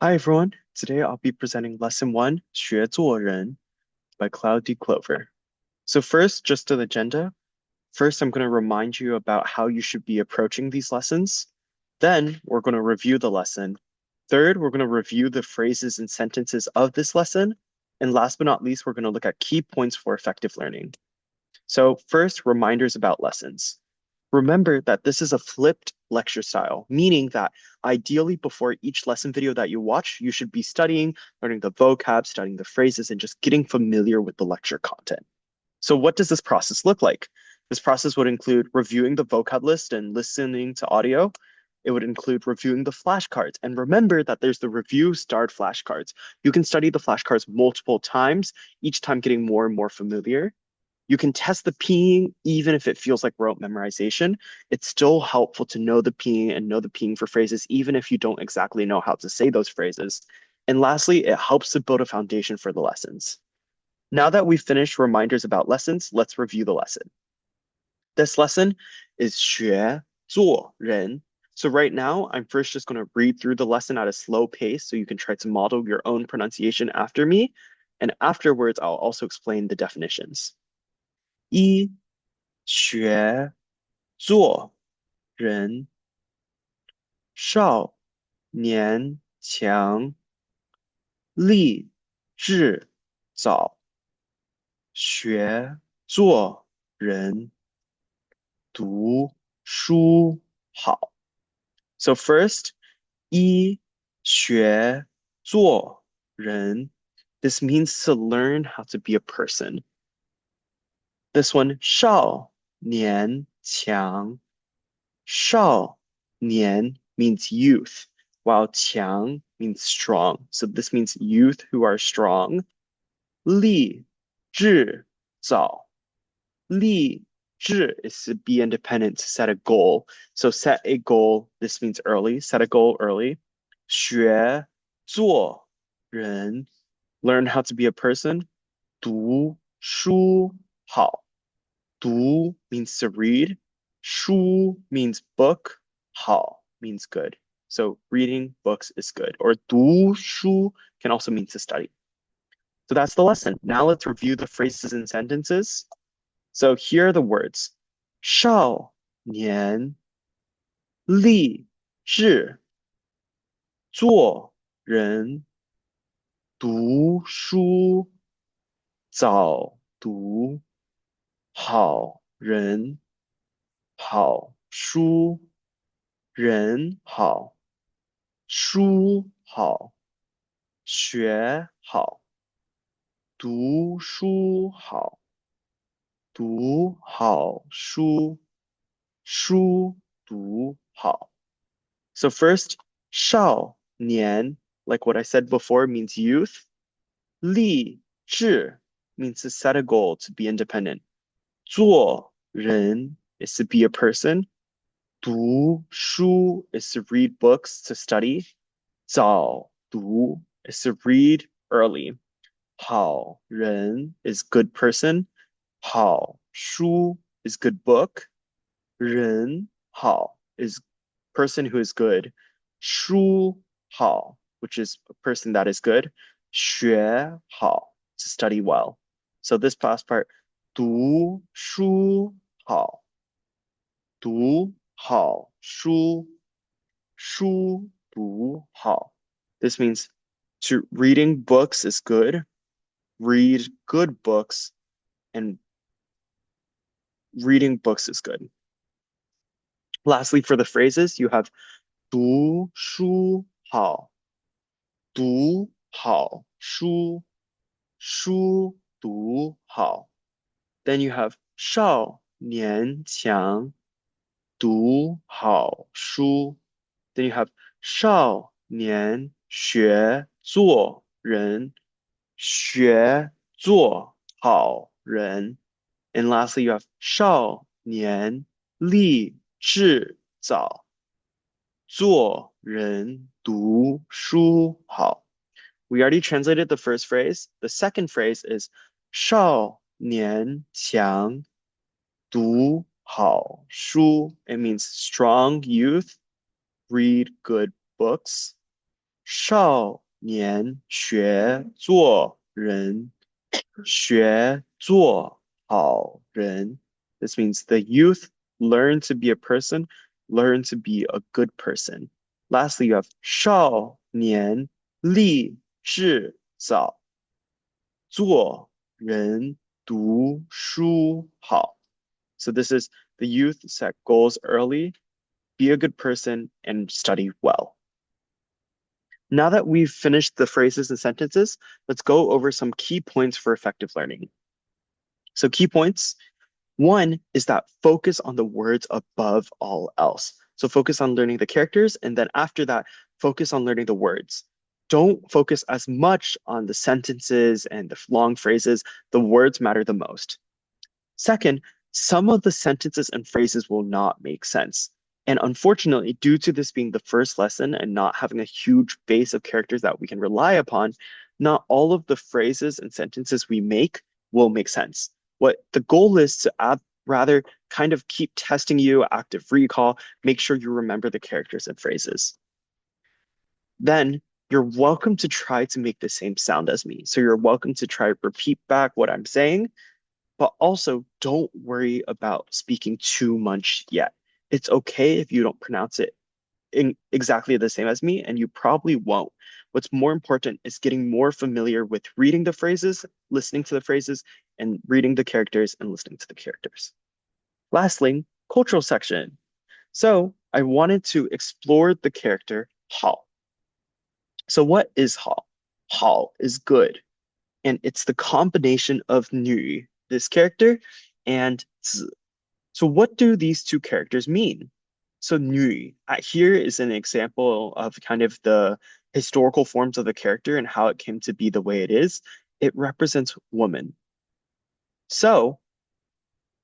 Hi everyone. Today I'll be presenting Lesson 1, 学做人 by Cloud Clover. So first, just an agenda. First, I'm going to remind you about how you should be approaching these lessons. Then we're going to review the lesson. Third, we're going to review the phrases and sentences of this lesson. And last but not least, we're going to look at key points for effective learning. So first, reminders about lessons. Remember that this is a flipped lecture style, meaning that ideally before each lesson video that you watch, you should be studying, learning the vocab, studying the phrases, and just getting familiar with the lecture content. So what does this process look like? This process would include reviewing the vocab list and listening to audio. It would include reviewing the flashcards. And remember that there's the review starred flashcards. You can study the flashcards multiple times, each time getting more and more familiar. You can test the peeing even if it feels like rote memorization. It's still helpful to know the peeing and know the peeing for phrases, even if you don't exactly know how to say those phrases. And lastly, it helps to build a foundation for the lessons. Now that we've finished reminders about lessons, let's review the lesson. This lesson is 学做人. So right now, I'm first just going to read through the lesson at a slow pace so you can try to model your own pronunciation after me. And afterwards, I'll also explain the definitions. 一学做人，少年强，立志早，学做人，读书好。So first, 一学做人. This means to learn how to be a person. This one, 少年强. 少年 means youth, while 强 means strong. So this means youth who are strong. 立志早. 立志 is to be independent, to set a goal. So set a goal, this means early, set a goal early. 学做人, learn how to be a person. 读书好. 读 means to read. 书 means book. 好 means good. So reading books is good. Or 读书 can also mean to study. So that's the lesson. Now let's review the phrases and sentences. So here are the words. 少年立志做人读书早读好人好书人好书好学好读书好读好书书读好。So first, 少年, like what I said before, means youth. 立志 means to set a goal, to be independent. 做人 is to be a person. 读书 is to read books, to study. 早读 is to read early. 好人 is good person. 好书 is good book. 人好 is person who is good. 书好 which is a person that is good. 学好 to study well. So this past part, 读书好，读好书，书读好. This means to reading books is good, read good books, and reading books is good. Lastly, for the phrases, you have 读书好，读好书，书读好. Then you have 少年强，读好书. Then you have 少年学做人，学做好人. And lastly, you have 少年立志早，做人读书好. We already translated the first phrase. The second phrase is 少年强，读好书. It means strong youth, read good books. 少年学做人，学做好人. This means the youth learn to be a person, learn to be a good person. Lastly, you have 少年立志早，做人读书好. So this is the youth set goals early, be a good person, and study well. Now that we've finished the phrases and sentences, let's go over some key points for effective learning. So key points, one is that focus on the words above all else. So focus on learning the characters, and then after that, focus on learning the words. Don't focus as much on the sentences and the long phrases. The words matter the most. Second, some of the sentences and phrases will not make sense. And unfortunately, due to this being the first lesson and not having a huge base of characters that we can rely upon, not all of the phrases and sentences we make will make sense. What the goal is to rather kind of keep testing you, active recall, make sure you remember the characters and phrases. Then you're welcome to try to make the same sound as me. So you're welcome to try to repeat back what I'm saying, but also don't worry about speaking too much yet. It's okay if you don't pronounce it exactly the same as me, and you probably won't. What's more important is getting more familiar with reading the phrases, listening to the phrases, and reading the characters and listening to the characters. Lastly, cultural section. So I wanted to explore the character Hao. So what is Hao? Hao is good, and it's the combination of Nu, this character, and Zi. So what do these two characters mean? So Nu, here is an example of kind of the historical forms of the character and how it came to be the way it is. It represents woman. So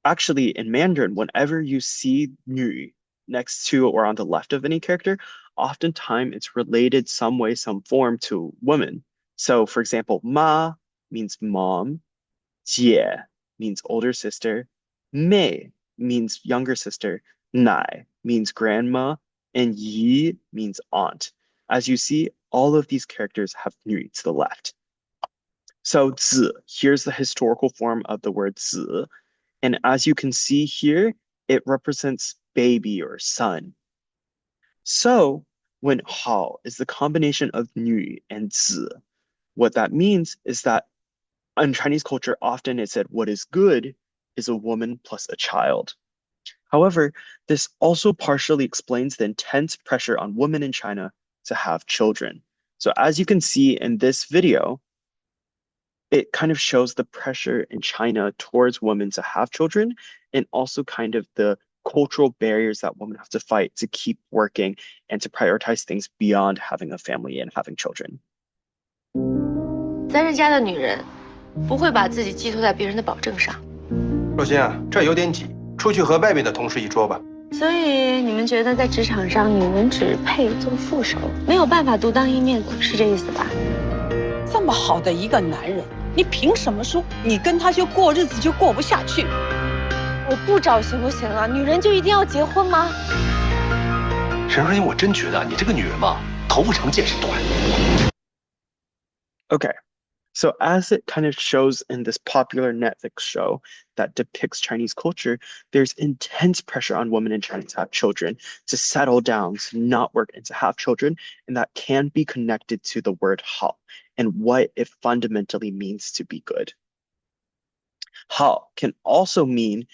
actually in Mandarin, whenever you see Nu next to or on the left of any character, oftentimes it's related some way, some form to woman. So for example, Ma means mom, Jie means older sister, Mei means younger sister, Nai means grandma, and Yi means aunt. As you see, all of these characters have Nü to the left. So Zi, here's the historical form of the word Zi. And as you can see here, it represents baby or son. So when Hao is the combination of Nü and Zi, what that means is that in Chinese culture, often it said what is good is a woman plus a child. However, this also partially explains the intense pressure on women in China to have children. So as you can see in this video, it kind of shows the pressure in China towards women to have children and also kind of the cultural barriers that women have to fight to keep working and to prioritize things beyond having a family and having children. 咱这家的女人不会把自己寄托在别人的保证上。若欣啊，这有点挤，出去和外面的同事一桌吧。所以你们觉得在职场上，女人只配做副手，没有办法独当一面，是这意思吧？这么好的一个男人，你凭什么说你跟他就过日子就过不下去？我不找行不行啊？女人就一定要结婚吗？沈若欣，我真觉得你这个女人嘛，头发长见识短。Okay. So as it kind of shows in this popular Netflix show that depicts Chinese culture, there's intense pressure on women in China to have children, to settle down, to not work, and to have children. And that can be connected to the word hao and what it fundamentally means to be good. Hao can also mean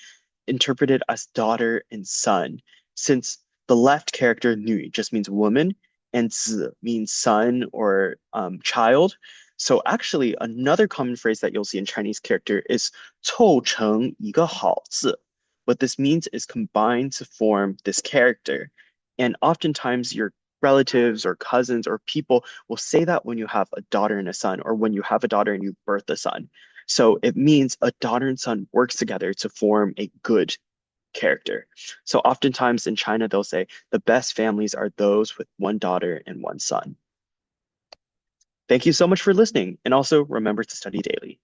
interpreted as daughter and son, since the left character Nu just means woman and Zi means son or child. So actually, another common phrase that you'll see in Chinese character is 凑成一个好字. What this means is combine to form this character. And oftentimes your relatives or cousins or people will say that when you have a daughter and a son, or when you have a daughter and you birth a son. So it means a daughter and son works together to form a good character. So oftentimes in China, they'll say the best families are those with one daughter and one son. Thank you so much for listening, and also remember to study daily.